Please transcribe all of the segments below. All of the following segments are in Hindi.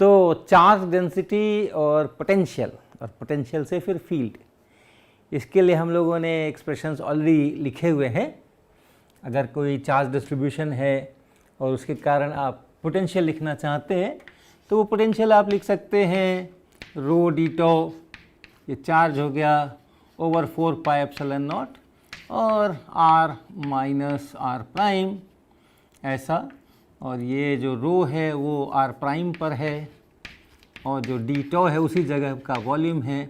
तो चार्ज डेंसिटी और पोटेंशियल से फिर फील्ड, इसके लिए हम लोगों ने एक्सप्रेशंस ऑलरेडी लिखे हुए हैं। अगर कोई चार्ज डिस्ट्रीब्यूशन है और उसके कारण आप पोटेंशियल लिखना चाहते हैं तो वो पोटेंशियल आप लिख सकते हैं रो डी टो, ये चार्ज हो गया ओवर 4 पाई एप्सिलॉन नॉट और r माइनस आर प्राइम ऐसा, और ये जो रो है वो r प्राइम पर है और जो डी टो है उसी जगह का वॉल्यूम है।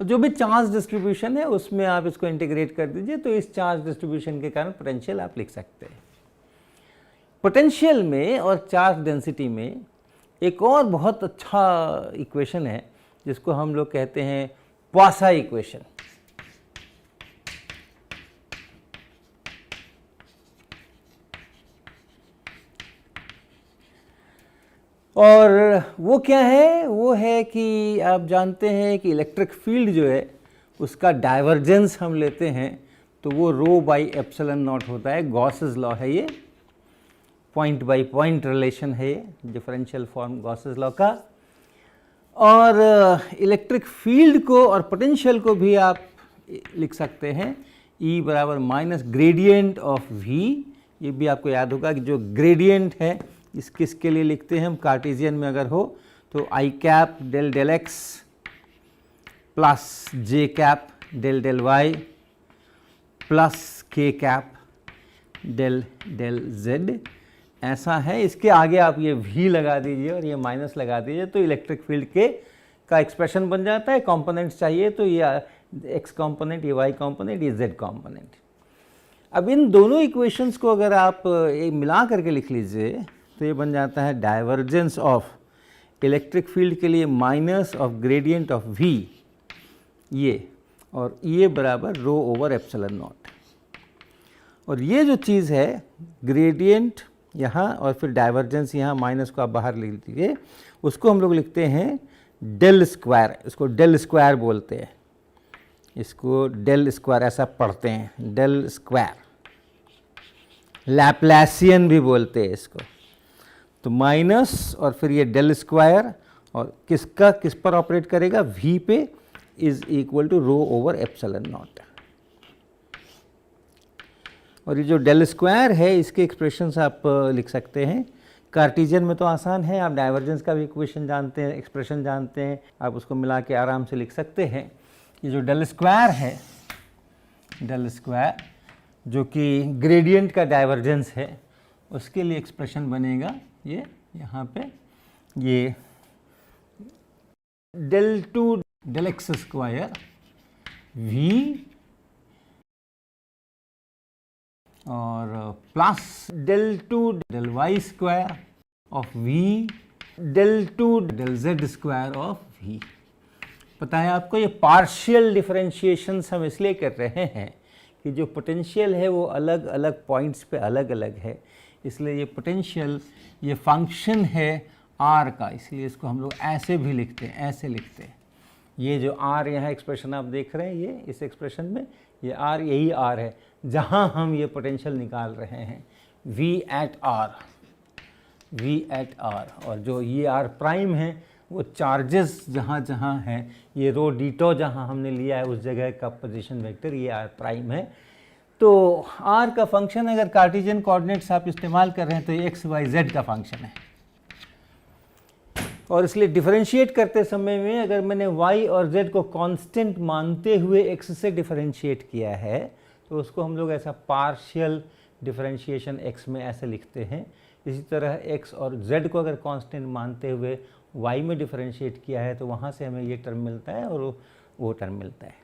और जो भी चार्ज डिस्ट्रीब्यूशन है उसमें आप इसको इंटीग्रेट कर दीजिए तो इस चार्ज डिस्ट्रीब्यूशन के कारण पोटेंशियल आप लिख सकते हैं। पोटेंशियल में और चार्ज डेंसिटी में एक और बहुत अच्छा इक्वेशन है जिसको हम लोग कहते हैं पॉइसन इक्वेशन। और वो क्या है? वो है कि आप जानते हैं कि इलेक्ट्रिक फील्ड जो है उसका डाइवर्जेंस हम लेते हैं तो वो रो बाई एप्सिलॉन नॉट होता है। गॉसेस लॉ है ये, पॉइंट बाय पॉइंट रिलेशन है ये, डिफरेंशियल फॉर्म गॉसेस लॉ का। और इलेक्ट्रिक फील्ड को और पोटेंशियल को भी आप लिख सकते हैं E बराबर माइनस ग्रेडियंट ऑफ V। ये भी आपको याद होगा कि जो ग्रेडियंट है इस किसके लिए लिखते हैं हम, कार्टेशियन में अगर हो तो I cap del del x plus J cap del del y plus K cap del del z ऐसा है। इसके आगे आप ये V लगा दीजिए और ये माइनस लगा दीजिए तो इलेक्ट्रिक फील्ड के का एक्सप्रेशन बन जाता है। कंपोनेंट्स चाहिए तो ये x कंपोनेंट, ये y कंपोनेंट, ये z कंपोनेंट। अब इन दोनों इक्वेशंस को अगर आप मिला करके लिख लीजिए तो ये बन जाता है डाइवर्जेंस ऑफ इलेक्ट्रिक फील्ड के लिए minus of gradient of V ये, और ये बराबर रो ओवर एप्सिलॉन नॉट। और ये जो चीज़ है ग्रेडियंट यहाँ और फिर डाइवर्जेंस यहाँ, माइनस को आप बाहर लिख लीजिए, उसको हम लोग लिखते हैं डेल स्क्वायर। इसको डेल स्क्वायर बोलते हैं, इसको डेल स्क्वायर ऐसा पढ़ते हैं, डेल स्क्वायर। लैप्लासियन भी बोलते हैं इसको। तो माइनस और फिर ये डेल स्क्वायर और किसका किस पर ऑपरेट करेगा, V पे, is equal to rho over epsilon naught. और ये जो डेल स्क्वायर है इसके एक्सप्रेशंस आप लिख सकते हैं। कार्टेशियन में तो आसान है, आप डाइवर्जेंस का भी इक्वेशन जानते हैं, एक्सप्रेशन जानते हैं, आप उसको मिला के आराम से लिख सकते हैं। ये जो डेल स्क्वायर है, डेल स्क्वायर जो कि ग्रेडियंट का डाइवर्जेंस है, उसके लिए एक्सप्रेशन बनेगा ये यहाँ पे, ये del two del x square V और plus del two del y square of V del two del z square of V। पता है आपको ये पार्शियल डिफरेंशिएशंस हम इसलिए कर रहे हैं कि जो पोटेंशियल है वो अलग अलग पॉइंट्स पे अलग अलग है, इसलिए ये पोटेंशियल ये फंक्शन है R का, इसलिए इसको हम लोग ऐसे भी लिखते हैं, ऐसे लिखते हैं। ये जो R यहाँ एक्सप्रेशन आप देख रहे हैं, ये इस एक्सप्रेशन में ये R, यही R है जहाँ हम ये पोटेंशियल निकाल रहे हैं, V एट R। और जो ये R प्राइम है वो चार्जेस जहाँ जहाँ हैं, ये रो डीटो जहाँ हमने लिया है उस जगह का पोजीशन वेक्टर ये R प्राइम है। तो R का फंक्शन अगर कार्टेशियन कोऑर्डिनेट्स आप इस्तेमाल कर रहे हैं तो ये x y z का फंक्शन है। और इसलिए डिफरेंशिएट करते समय में अगर मैंने y और z को कांस्टेंट मानते हुए x से डिफरेंशिएट किया है तो उसको हम लोग ऐसा पार्शियल डिफरेंशिएशन x में ऐसे लिखते हैं। इसी तरह x और z को अगर कांस्टेंट मानते हुए y में डिफरेंशिएट किया है तो वहाँ से हमें ये टर्म मिलता है और वो टर्म मिलता है।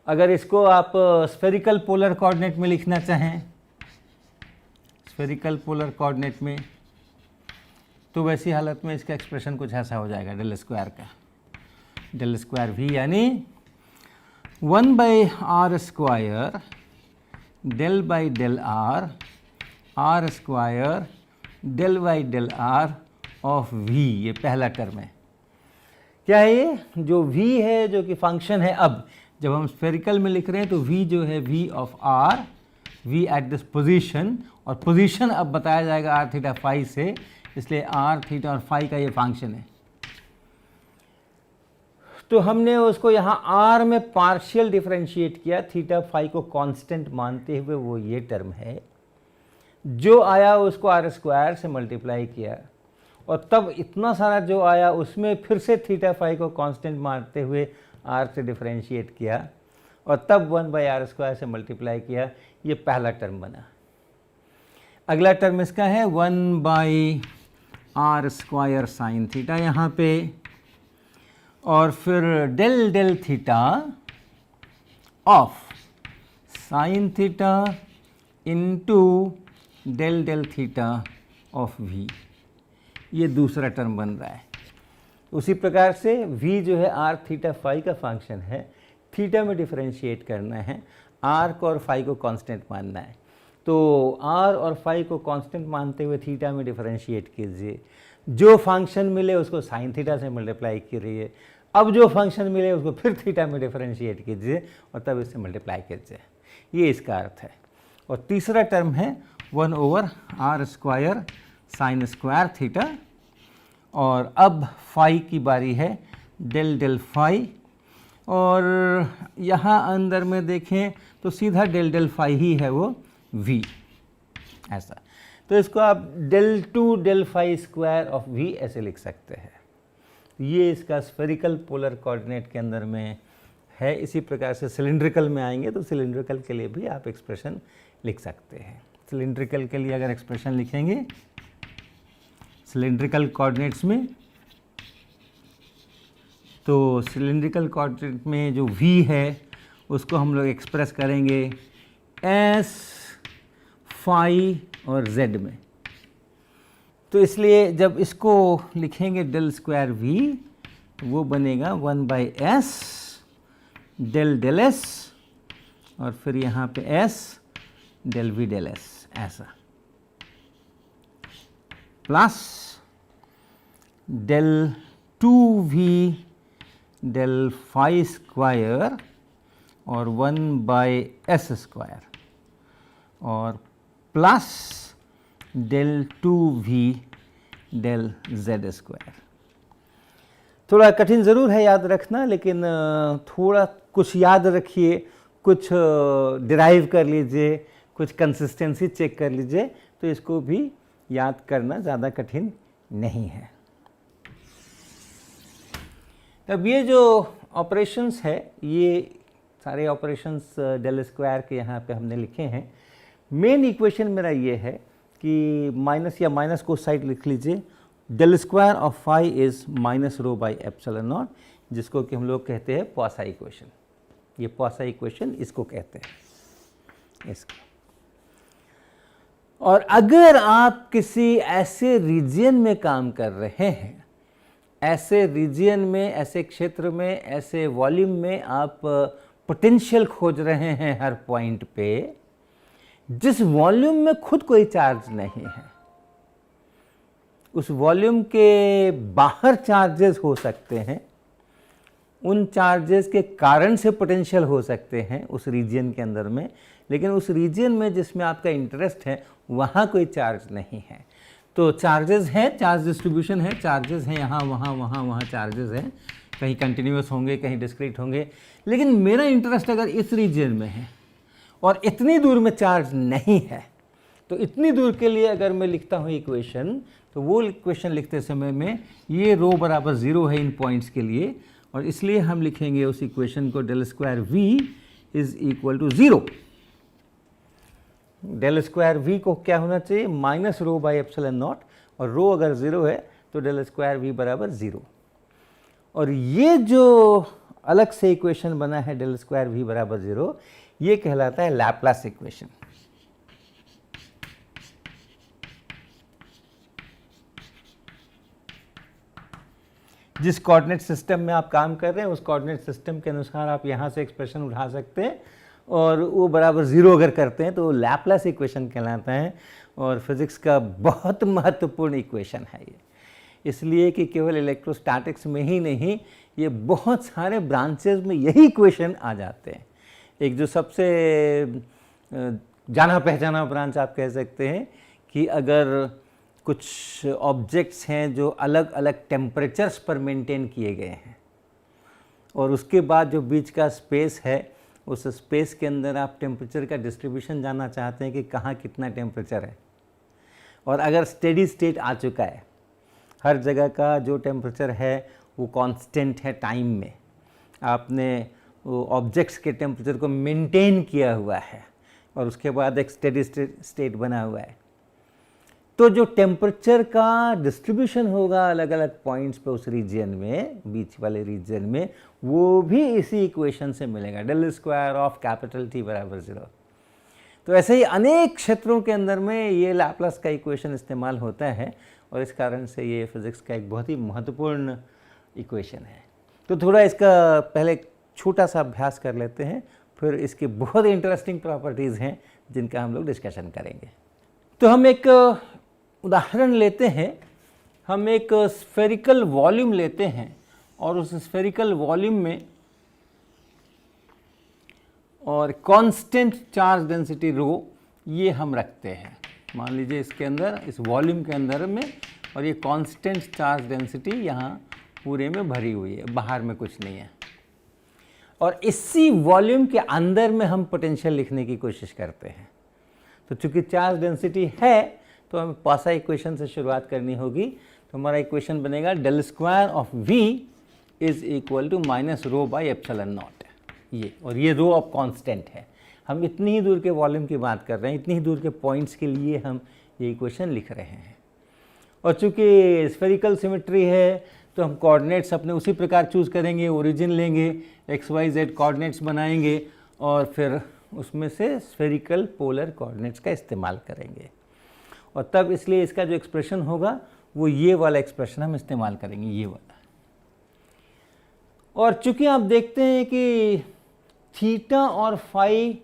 अगर इसको आप स्फेरिकल पोलर कोऑर्डिनेट में लिखना चाहें, स्फेरिकल पोलर कोऑर्डिनेट में, तो वैसी हालत में इसका एक्सप्रेशन कुछ ऐसा हो जाएगा डेल स्क्वायर का, डेल स्क्वायर V यानी 1 by r square del by del R square del by del R of V। ये पहला टर्म है। क्या है ये? जो V है जो कि फंक्शन है, अब जब हम स्फेरिकल में लिख रहे हैं तो V जो है V of R, V at this position, और पोजीशन अब बताया जाएगा R थीटा फाई से इसलिए r थीटा और फाई का ये फंक्शन है। तो हमने उसको यहाँ r में पार्शियल डिफरेंशिएट किया, थीटा फाई को कांस्टेंट मानते हुए, वो ये टर्म है। जो आया उसको r स्क्वायर से मल्टीप्लाई किया, और तब इतना सारा जो आया उसमें फिर से थीटा फाई को कांस्टेंट मानते हुए r से डिफरेंशिएट किया, और तब 1/r स्क्वायर से मल्टीप्लाई किया। ये पहला टर्म बना। अगला टर्म इसका है 1/r स्क्वायर साइन थीटा यहाँ पे, और फिर del del theta of sine theta into del del theta of v, ये दूसरा टर्म बन रहा है। उसी प्रकार से v जो है r थीटा फाई का फंक्शन है, थीटा में डिफरेंशिएट करना है, r को और फाई को कांस्टेंट मानना है। तो r और फाई को कांस्टेंट मानते हुए थीटा में डिफरेंशिएट कीजिए, जो फंक्शन मिले उसको साइन थीटा से मल्टीप्लाई कीजिए, अब जो फंक्शन मिले उसको फिर थीटा में डिफरेंशिएट कीजिए और तब इससे मल्टीप्लाई कीजिए। ये इसका अर्थ है। और तीसरा टर्म है 1/r square sine square theta, और अब फाई की बारी है, डेल डेल फाई, और यहाँ अंदर में देखें तो सीधा डेल डेल फाई ही है वो v, ऐसा। तो इसको आप del two del phi square of v ऐसे लिख सकते हैं। ये इसका स्फेरिकल पोलर कोऑर्डिनेट के अंदर में है। इसी प्रकार से सिलिंड्रिकल में आएंगे तो सिलिंड्रिकल के लिए भी आप एक्सप्रेशन लिख सकते हैं। सिलिंड्रिकल के लिए अगर एक्सप्रेशन लिखेंगे सिलिंड्रिकल कोऑर्डिनेट्स में, तो सिलिंड्रिकल कोऑर्डिनेट में जो v है उसको हम लोग एक्सप्रेस करेंगे s, फाई और z में। तो इसलिए जब इसको लिखेंगे डेल स्क्वायर v, तो वो बनेगा 1/s डेल डेल s, और फिर यहाँ पे s del v del s, ऐसा, plus del 2v del phi square और 1/s स्क्वायर, और plus del 2v del z square. थोड़ा कठिन ज़रूर है याद रखना, लेकिन थोड़ा कुछ याद रखिए, कुछ डिराइव कर लीजिए, कुछ कंसिस्टेंसी चेक कर लीजिए, तो इसको भी याद करना ज़्यादा कठिन नहीं है। अब ये जो ऑपरेशंस है, ये सारे ऑपरेशंस डेल स्क्वायर के यहाँ पे हमने लिखे हैं। मेन इक्वेशन मेरा ये है कि माइनस या माइनस को साइड लिख लीजिए, del square of phi is -ρ/ε0, जिसको कि हम लोग कहते हैं पॉसा इक्वेशन। ये पॉसा इक्वेशन इसको कहते हैं, इसको। और अगर आप किसी ऐसे रीजन में काम कर रहे हैं, ऐसे रीजन में, ऐसे क्षेत्र में, ऐसे वॉल्यूम में आप पोटेंशियल खोज रहे हैं हर पॉइंट पे, जिस वॉल्यूम में खुद कोई चार्ज नहीं है, उस वॉल्यूम के बाहर चार्जेस हो सकते हैं, उन चार्जेस के कारण से पोटेंशियल हो सकते हैं उस रीजन के अंदर में, लेकिन उस रीजन में जिसमें आपका इंटरेस्ट है वहाँ कोई चार्ज नहीं है। तो चार्जेस हैं, चार्ज डिस्ट्रीब्यूशन है, चार्जेस हैं यहाँ वहाँ वहाँ वहाँ चार्जेस हैं, कहीं कंटिन्यूस होंगे, कहीं डिस्क्रीट होंगे, लेकिन मेरा इंटरेस्ट अगर इस रीजन में है और इतनी दूर में चार्ज नहीं है, तो इतनी दूर के लिए अगर मैं लिखता हूँ इक्वेशन, तो वो इक्वेशन लिखते समय में ये रो बराबर 0 है इन पॉइंट्स के लिए, और इसलिए हम लिखेंगे उस इक्वेशन को del square v is equal to 0। Del square v को क्या होना चाहिए, -ρ/ε0, और रो अगर 0 है तो डेल स्क्वायर v बराबर 0। और ये जो अलग से इक्वेशन बना है डेल स्क्वायर v बराबर 0, ये कहलाता है लैप्लास इक्वेशन। जिस कोऑर्डिनेट सिस्टम में आप काम कर रहे हैं, उस कोऑर्डिनेट सिस्टम के अनुसार आप यहाँ से एक्सप्रेशन उठा सकते हैं, और वो बराबर 0 अगर करते हैं तो लैप्लास इक्वेशन कहलाता है, और फिजिक्स का बहुत महत्वपूर्ण इक्वेशन है ये, इसलिए कि केवल इलेक्ट्रोस्टैटिक्स में ही नहीं, ये बहुत सारे ब्रांचेज में यही इक्वेशन आ जाते हैं। एक जो सबसे जाना पहचाना ब्रांच आप कह सकते हैं कि अगर कुछ ऑब्जेक्ट्स हैं जो अलग अलग टेम्परेचर्स पर मेंटेन किए गए हैं, और उसके बाद जो बीच का स्पेस है उस स्पेस के अंदर आप टेम्परेचर का डिस्ट्रीब्यूशन जानना चाहते हैं कि कहाँ कितना टेम्परेचर है। और अगर स्टेडी स्टेट आ चुका है, हर जगह का जो टेम्परेचर है वो कांस्टेंट है टाइम में, आपने वो ऑब्जेक्ट्स के टेम्परेचर को मेंटेन किया हुआ है और उसके बाद एक स्टेडी स्टेट बना हुआ है, तो जो टेम्परेचर का डिस्ट्रीब्यूशन होगा अलग अलग पॉइंट्स पे उस रीजन में, बीच वाले रीजन में, वो भी इसी इक्वेशन से मिलेगा, del square of capital T बराबर 0। तो ऐसे ही अनेक क्षेत्रों के अंदर में ये लैप्लास का इक्वेशन इस्तेमाल होता है और इस कारण से ये फिज़िक्स का एक बहुत ही महत्वपूर्ण इक्वेशन है। तो थोड़ा इसका पहले छोटा सा अभ्यास कर लेते हैं, फिर इसकी बहुत इंटरेस्टिंग प्रॉपर्टीज़ हैं जिनका हम लोग डिस्कशन करेंगे। तो हम एक उदाहरण लेते हैं, हम एक स्फेरिकल वॉल्यूम लेते हैं और उस स्फेरिकल वॉल्यूम में और कांस्टेंट चार्ज डेंसिटी रो ये हम रखते हैं। मान लीजिए इसके अंदर, इस वॉल्यूम के अंदर में, और ये कांस्टेंट चार्ज डेंसिटी यहाँ पूरे में भरी हुई है, बाहर में कुछ नहीं है, और इसी वॉल्यूम के अंदर में हम पोटेंशियल लिखने की कोशिश करते हैं। तो चूंकि चार्ज डेंसिटी है तो हमें पासा इक्वेशन से शुरुआत करनी होगी। तो हमारा इक्वेशन बनेगा del square of V is equal to minus rho by epsilon naught, ये, और ये रो ऑफ कांस्टेंट है। हम इतनी ही दूर के वॉल्यूम की बात कर रहे हैं, इतनी ही दूर के पॉइंट्स के लिए हम ये इक्वेशन लिख रहे हैं। और चूंकि स्फेरिकल सिमेट्री है तो हम कोऑर्डिनेट्स अपने उसी प्रकार चूज़ करेंगे, ओरिजिन लेंगे, XYZ कोऑर्डिनेट्स बनाएंगे और फिर उसमें से स्फेरिकल पोलर कोऑर्डिनेट्स का इस्तेमाल करेंगे, और तब इसलिए इसका जो एक्सप्रेशन होगा वो ये वाला एक्सप्रेशन हम इस्तेमाल करेंगे, ये वाला। और चूंकि आप देखते हैं कि थीटा और फाई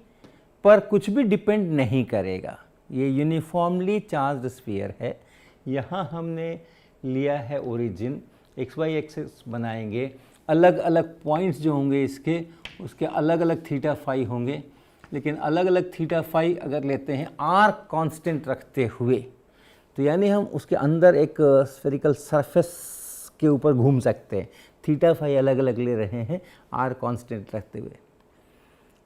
पर कुछ भी डिपेंड नहीं करेगा, ये यूनिफॉर्मली चार्ज्ड स्फीयर है। यहाँ हमने लिया है ओरिजिन, XY एक्सिस बनाएंगे, अलग अलग पॉइंट्स जो होंगे इसके, उसके अलग अलग थीटा फाई होंगे, लेकिन अलग अलग थीटा फाई अगर लेते हैं R कांस्टेंट रखते हुए, तो यानी हम उसके अंदर एक स्फेरिकल सरफेस के ऊपर घूम सकते हैं। थीटा फाई अलग अलग ले रहे हैं R कांस्टेंट रखते हुए,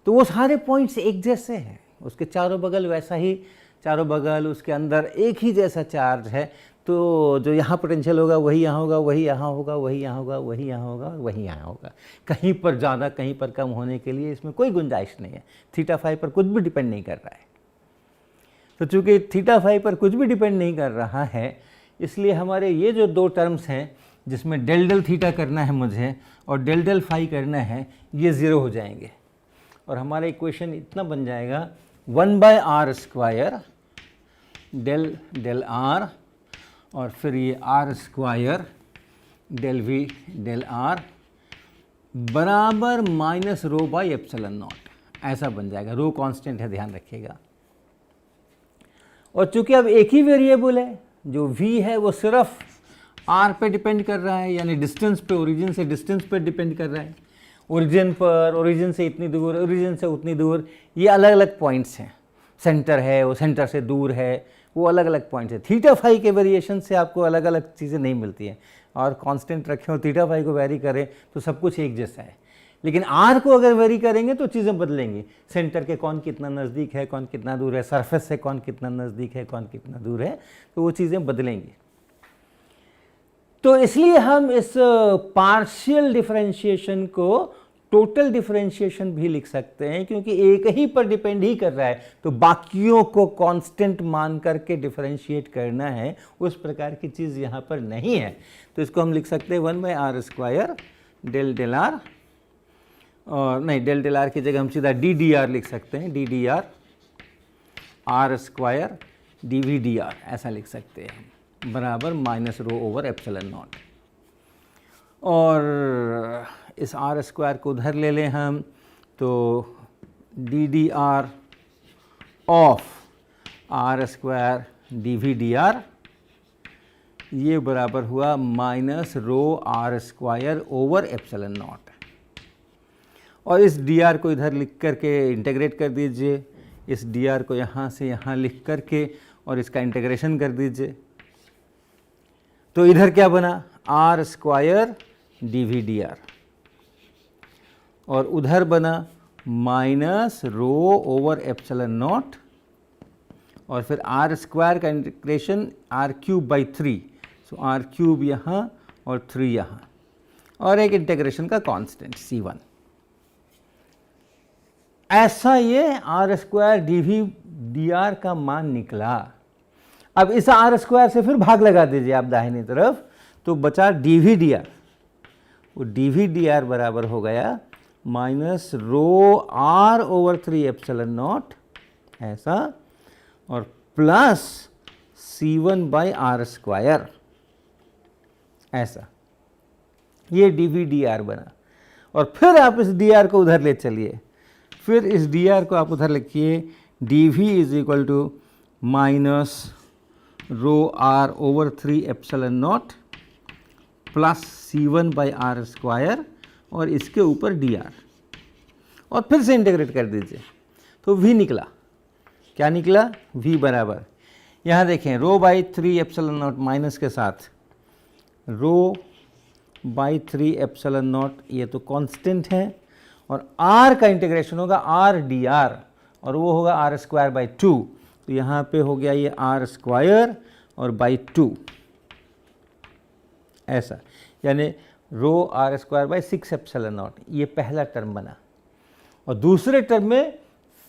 तो वो सारे पॉइंट्स एक जैसे हैं, उसके चारों बगल वैसा ही, चारों बगल उसके अंदर एक ही जैसा चार्ज है। तो जो यहाँ पोटेंशियल होगा वही यहाँ होगा, वही यहाँ होगा, वही यहाँ होगा, वही यहाँ होगा, वही यहाँ होगा। कहीं पर ज़्यादा कहीं पर कम होने के लिए इसमें कोई गुंजाइश नहीं है। थीटा फाई पर कुछ भी डिपेंड नहीं कर रहा है। तो चूँकि थीटा फाई पर कुछ भी डिपेंड नहीं कर रहा है, इसलिए हमारे ये जो दो टर्म्स हैं जिसमें डेल डेल थीटा करना है मुझे और डेल डेल फाई करना है, ये ज़ीरो हो जाएंगे और हमारा इक्वेशन इतना बन जाएगा 1/r² डेल डेल r, और फिर ये r² del V del r बराबर minus rho by epsilon naught, ऐसा बन जाएगा। रो कांस्टेंट है, ध्यान रखिएगा। और चूंकि अब एक ही वेरिएबल है, जो V है वो सिर्फ r पे डिपेंड कर रहा है, यानी डिस्टेंस पे, ओरिजिन से डिस्टेंस पे डिपेंड कर रहा है। ओरिजिन पर, ओरिजिन से इतनी दूर, ओरिजिन से उतनी दूर, ये अलग अलग पॉइंट्स हैं। सेंटर है, वो सेंटर से दूर है, वो अलग अलग पॉइंट्स है। थीटा फाई के वेरिएशन से आपको अलग अलग चीज़ें नहीं मिलती हैं, और कांस्टेंट रखें और थीटा फाई को वेरी करें तो सब कुछ एक जैसा है। लेकिन r को अगर वेरी करेंगे तो चीज़ें बदलेंगी। सेंटर के कौन कितना नज़दीक है, कौन कितना दूर है, सरफेस से कौन कितना नज़दीक है, कौन कितना दूर है, तो वो चीज़ें बदलेंगी। तो इसलिए हम इस पार्शियल डिफरेंशिएशन को टोटल डिफरेंशिएशन भी लिख सकते हैं, क्योंकि एक ही पर डिपेंड ही कर रहा है, तो बाकियों को कांस्टेंट मान करके डिफरेंशिएट करना है, उस प्रकार की चीज़ यहाँ पर नहीं है। तो इसको हम लिख सकते हैं 1/r² डेल डेल r, और नहीं, डेल डेल r की जगह हम सीधा ddr लिख सकते हैं, ddr r² dvdr, ऐसा लिख सकते हैं, बराबर minus rho over epsilon naught. और इस r² को उधर ले लें हम, तो ddr ऑफ r² dvdr, ये बराबर हुआ minus rho r² over epsilon naught. और इस dr को इधर लिख करके इंटीग्रेट कर दीजिए, इस dr को यहाँ से यहाँ लिख करके और इसका इंटीग्रेशन कर दीजिए, तो इधर क्या बना, आर स्क्वायर dv dr, और उधर बना minus rho over epsilon naught, और फिर आर स्क्वायर का integration r cube by 3, so r cube यहाँ और 3 यहाँ, और एक इंटीग्रेशन का कांस्टेंट c1। ऐसा ये आर स्क्वायर dv dr का मान निकला। अब इस आर स्क्वायर से फिर भाग लगा दीजिए आप दाहिनी तरफ, तो बचा dv dr, वो dv dr बराबर हो गया minus rho r over 3 epsilon naught ऐसा, और plus c1 by r square ऐसा, ये dv dr बना। और फिर आप इस dr को उधर ले चलिए, फिर इस dr को आप उधर लिखिए, dv is equal to minus rho r over 3 epsilon naught plus c1 by r square, और इसके ऊपर dr, और फिर से इंटीग्रेट कर दीजिए, तो v निकला। क्या निकला, v बराबर, यहाँ देखें रो बाई 3 एप्सिलॉन नॉट माइनस के साथ रो बाई 3 एप्सिलॉन नॉट, ये तो कांस्टेंट है, और r का इंटीग्रेशन होगा r dr, और वो होगा आर स्क्वायर बाई 2, तो यहाँ पे हो गया ये आर स्क्वायर और बाई 2 ऐसा, यानी rho r square by 6 epsilon naught, ये पहला टर्म बना। और दूसरे टर्म में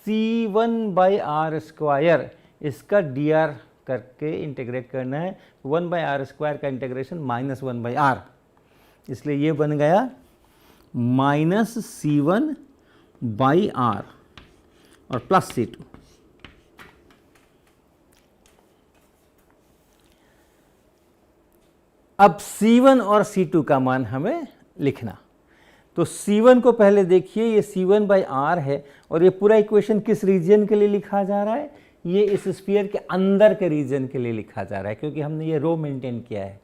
c1 बाई आर स्क्वायर, इसका dr करके इंटीग्रेट करना है, 1 बाई आर स्क्वायर का इंटीग्रेशन माइनस 1 बाई आर, इसलिए ये बन गया माइनस c1 बाई आर और प्लस c2। अब c1 और c2 का मान हमें लिखना, तो c1 को पहले देखिए, ये c1 बाई आर है, और ये पूरा इक्वेशन किस रीजन के लिए लिखा जा रहा है, ये इस स्फीयर के अंदर के रीजन के लिए लिखा जा रहा है, क्योंकि हमने ये रो मेंटेन किया है,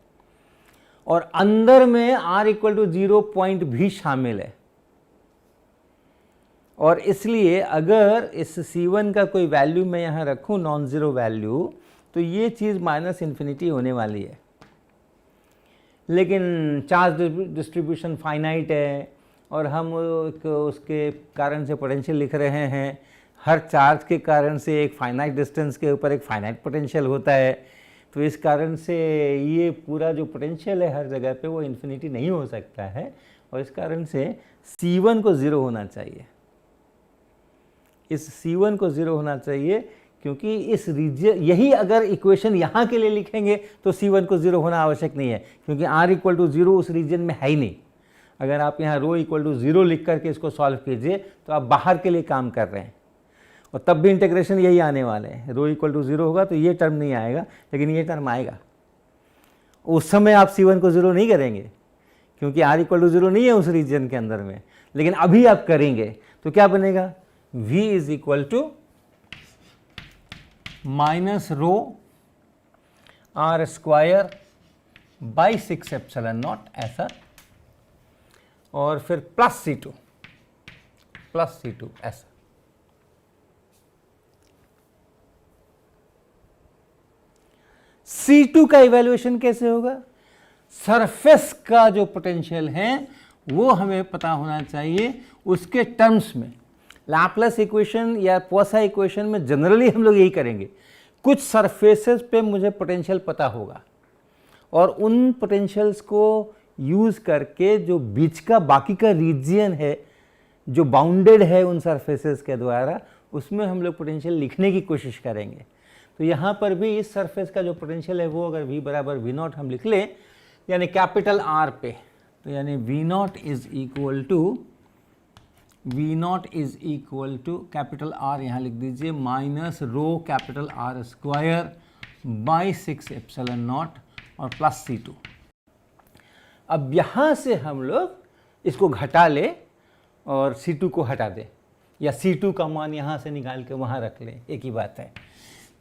और अंदर में r इक्वल टू 0 पॉइंट भी शामिल है, और इसलिए अगर इस c1 का कोई वैल्यू मैं यहाँ रखूँ नॉन ज़ीरो वैल्यू, तो ये चीज़ माइनस इन्फिनिटी होने वाली है। लेकिन चार्ज डिस्ट्रीब्यूशन फाइनाइट है, और हम उसके कारण से पोटेंशियल लिख रहे हैं, हर चार्ज के कारण से एक फाइनाइट डिस्टेंस के ऊपर एक फाइनाइट पोटेंशियल होता है, तो इस कारण से ये पूरा जो पोटेंशियल है हर जगह पे वो इन्फिनिटी नहीं हो सकता है, और इस कारण से c1 को 0 होना चाहिए, इस c1 को 0 होना चाहिए, क्योंकि इस रीजन, यही अगर इक्वेशन यहाँ के लिए लिखेंगे तो c1 को 0 होना आवश्यक नहीं है, क्योंकि r इक्वल टू 0 उस रीजन में है ही नहीं। अगर आप यहाँ रो इक्वल टू 0 लिख करके इसको सॉल्व कीजिए तो आप बाहर के लिए काम कर रहे हैं, और तब भी इंटीग्रेशन यही आने वाले हैं, रो इक्वल टू 0 होगा तो ये टर्म नहीं आएगा, लेकिन ये टर्म आएगा। उस समय आप c1 को 0 नहीं करेंगे, क्योंकि r इक्वल टू 0 नहीं है उस रीजन के अंदर में, लेकिन अभी आप करेंगे तो क्या बनेगा, v is equal to minus rho r square by 6 epsilon naught ऐसा, और फिर प्लस c2 ऐसा। c2 का इवैल्यूएशन कैसे होगा, सरफेस का जो पोटेंशियल है वो हमें पता होना चाहिए उसके टर्म्स में। लैप्लेस इक्वेशन या पोसा इक्वेशन में जनरली हम लोग यही करेंगे, कुछ सरफेसेस पे मुझे पोटेंशियल पता होगा, और उन पोटेंशियल्स को यूज़ करके जो बीच का बाकी का रीजन है जो बाउंडेड है उन सरफेसेस के द्वारा, उसमें हम लोग पोटेंशियल लिखने की कोशिश करेंगे। तो यहाँ पर भी इस सरफेस का जो पोटेंशियल है वो अगर v बराबर v0 हम लिख लें, यानी कैपिटल R पे, तो यानी v0 is equal to capital R यहाँ लिख दीजिए minus rho capital R square by 6 epsilon naught और प्लस c2। अब यहाँ से हम लोग इसको घटा ले और c2 को हटा दें, या c2 का मान यहाँ से निकाल के वहाँ रख लें, एक ही बात है।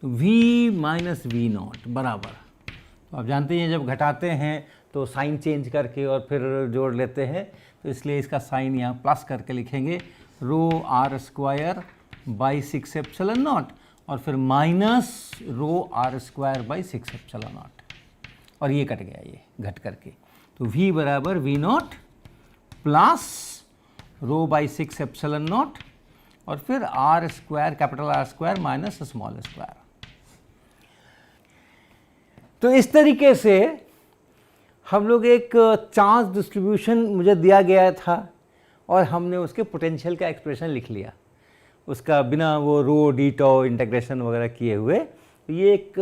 तो v माइनस v0 बराबर, तो आप जानते हैं जब घटाते हैं तो साइन चेंज करके और फिर जोड़ लेते हैं, तो इसलिए इसका साइन यहाँ प्लस करके लिखेंगे, rho r square by 6 epsilon naught और फिर minus rho r square by 6 epsilon naught और ये कट गया, ये घट करके, तो v बराबर v not plus row by 6 epsilon naught और फिर r square capital R square minus small square. तो इस तरीके से हम लोग एक चार्ज डिस्ट्रीब्यूशन मुझे दिया गया था और हमने उसके पोटेंशियल का एक्सप्रेशन लिख लिया, उसका बिना वो रो डी टॉ इंटीग्रेशन वगैरह किए हुए। ये एक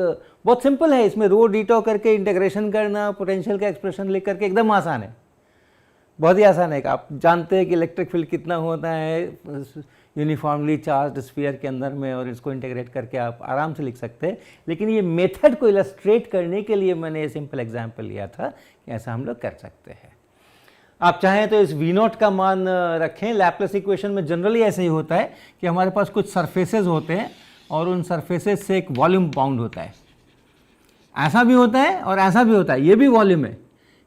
बहुत सिंपल है, इसमें रो डी टॉ करके इंटीग्रेशन करना, पोटेंशियल का एक्सप्रेशन लिख करके एकदम आसान है, बहुत ही आसान है। आप जानते हैं कि इलेक्ट्रिक फील्ड कितना होता है यूनिफॉर्मली चार्ज स्फीयर के अंदर में, और इसको इंटीग्रेट करके आप आराम से लिख सकते हैं। लेकिन ये मेथड को इलस्ट्रेट करने के लिए मैंने ये सिंपल एग्जांपल लिया था कि ऐसा हम लोग कर सकते हैं। आप चाहें तो इस v नॉट का मान रखें। लैप्लेस इक्वेशन में जनरली ऐसे ही होता है कि हमारे पास कुछ सरफेसेस होते हैं और उन सरफेसेस से एक वॉल्यूम बाउंड होता है। ऐसा भी होता है और ऐसा भी होता है, ये भी वॉल्यूम है,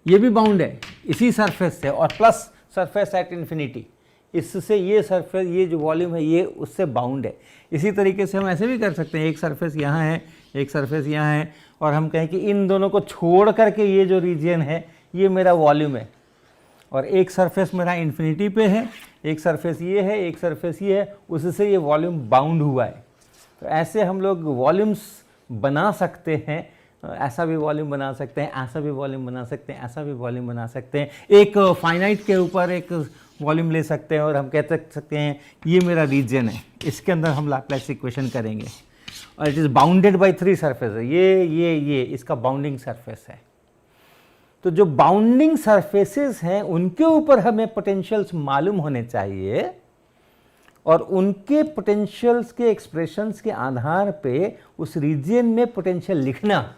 ये भी बाउंड है इसी सरफेस से, और प्लस सरफेस एट इन्फिनिटी, इससे ये सरफेस, ये जो वॉल्यूम है ये उससे बाउंड है। इसी तरीके से हम ऐसे भी कर सकते हैं, एक सरफेस यहाँ है, एक सरफेस यहाँ है, और हम कहें कि इन दोनों को छोड़ करके ये जो रीजन है ये मेरा वॉल्यूम है, और एक सरफेस मेरा इन्फिनिटी पे है, एक सरफेस ये है, एक सरफेस ये है, उससे ये वॉल्यूम बाउंड हुआ है। तो ऐसे हम लोग वॉल्यूम्स बना सकते हैं, ऐसा भी वॉल्यूम बना सकते हैं, ऐसा भी वॉल्यूम बना सकते हैं, ऐसा भी वॉल्यूम बना सकते हैं। एक फाइनाइट के ऊपर एक वॉल्यूम ले सकते हैं और हम कह सकते हैं ये मेरा रीजन है, इसके अंदर हम लैप्लेस इक्वेशन करेंगे, और it is bounded by 3 surface है, ये इसका बाउंडिंग सरफेस है। तो जो बाउंडिंग सरफेसेस हैं उनके ऊपर हमें पोटेंशियल्स मालूम होने चाहिए, और उनके पोटेंशियल्स के एक्सप्रेशंस के आधार पे उस रीजन में पोटेंशियल लिखना,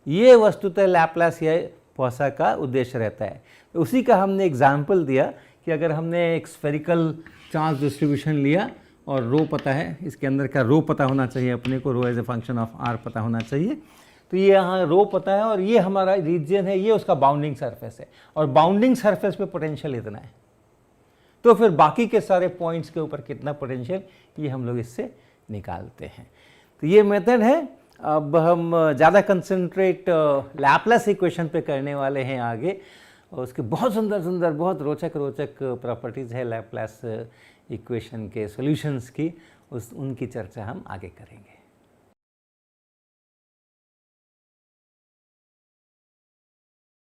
ये वस्तुतः लैप्लेस या पॉसा का उद्देश्य रहता है। तो उसी का हमने एग्जाम्पल दिया कि अगर हमने एक स्फेरिकल चार्ज डिस्ट्रीब्यूशन लिया और रो पता है, इसके अंदर का रो पता होना चाहिए अपने को, rho as a function of r पता होना चाहिए। तो ये यहाँ रो पता है और ये हमारा रीजन है, ये उसका बाउंडिंग सरफेस है, और बाउंडिंग सरफेस पे पोटेंशियल इतना है। तो फिर बाकी के सारे पॉइंट्स के ऊपर कितना पोटेंशियल, ये हम लोग इससे निकालते हैं। तो ये मेथड है। अब हम ज़्यादा कंसंट्रेट लैप्लेस इक्वेशन पे करने वाले हैं आगे, और उसके बहुत सुंदर सुंदर, बहुत रोचक प्रॉपर्टीज़ है लैप्लेस इक्वेशन के सॉल्यूशंस की, उनकी चर्चा हम आगे करेंगे।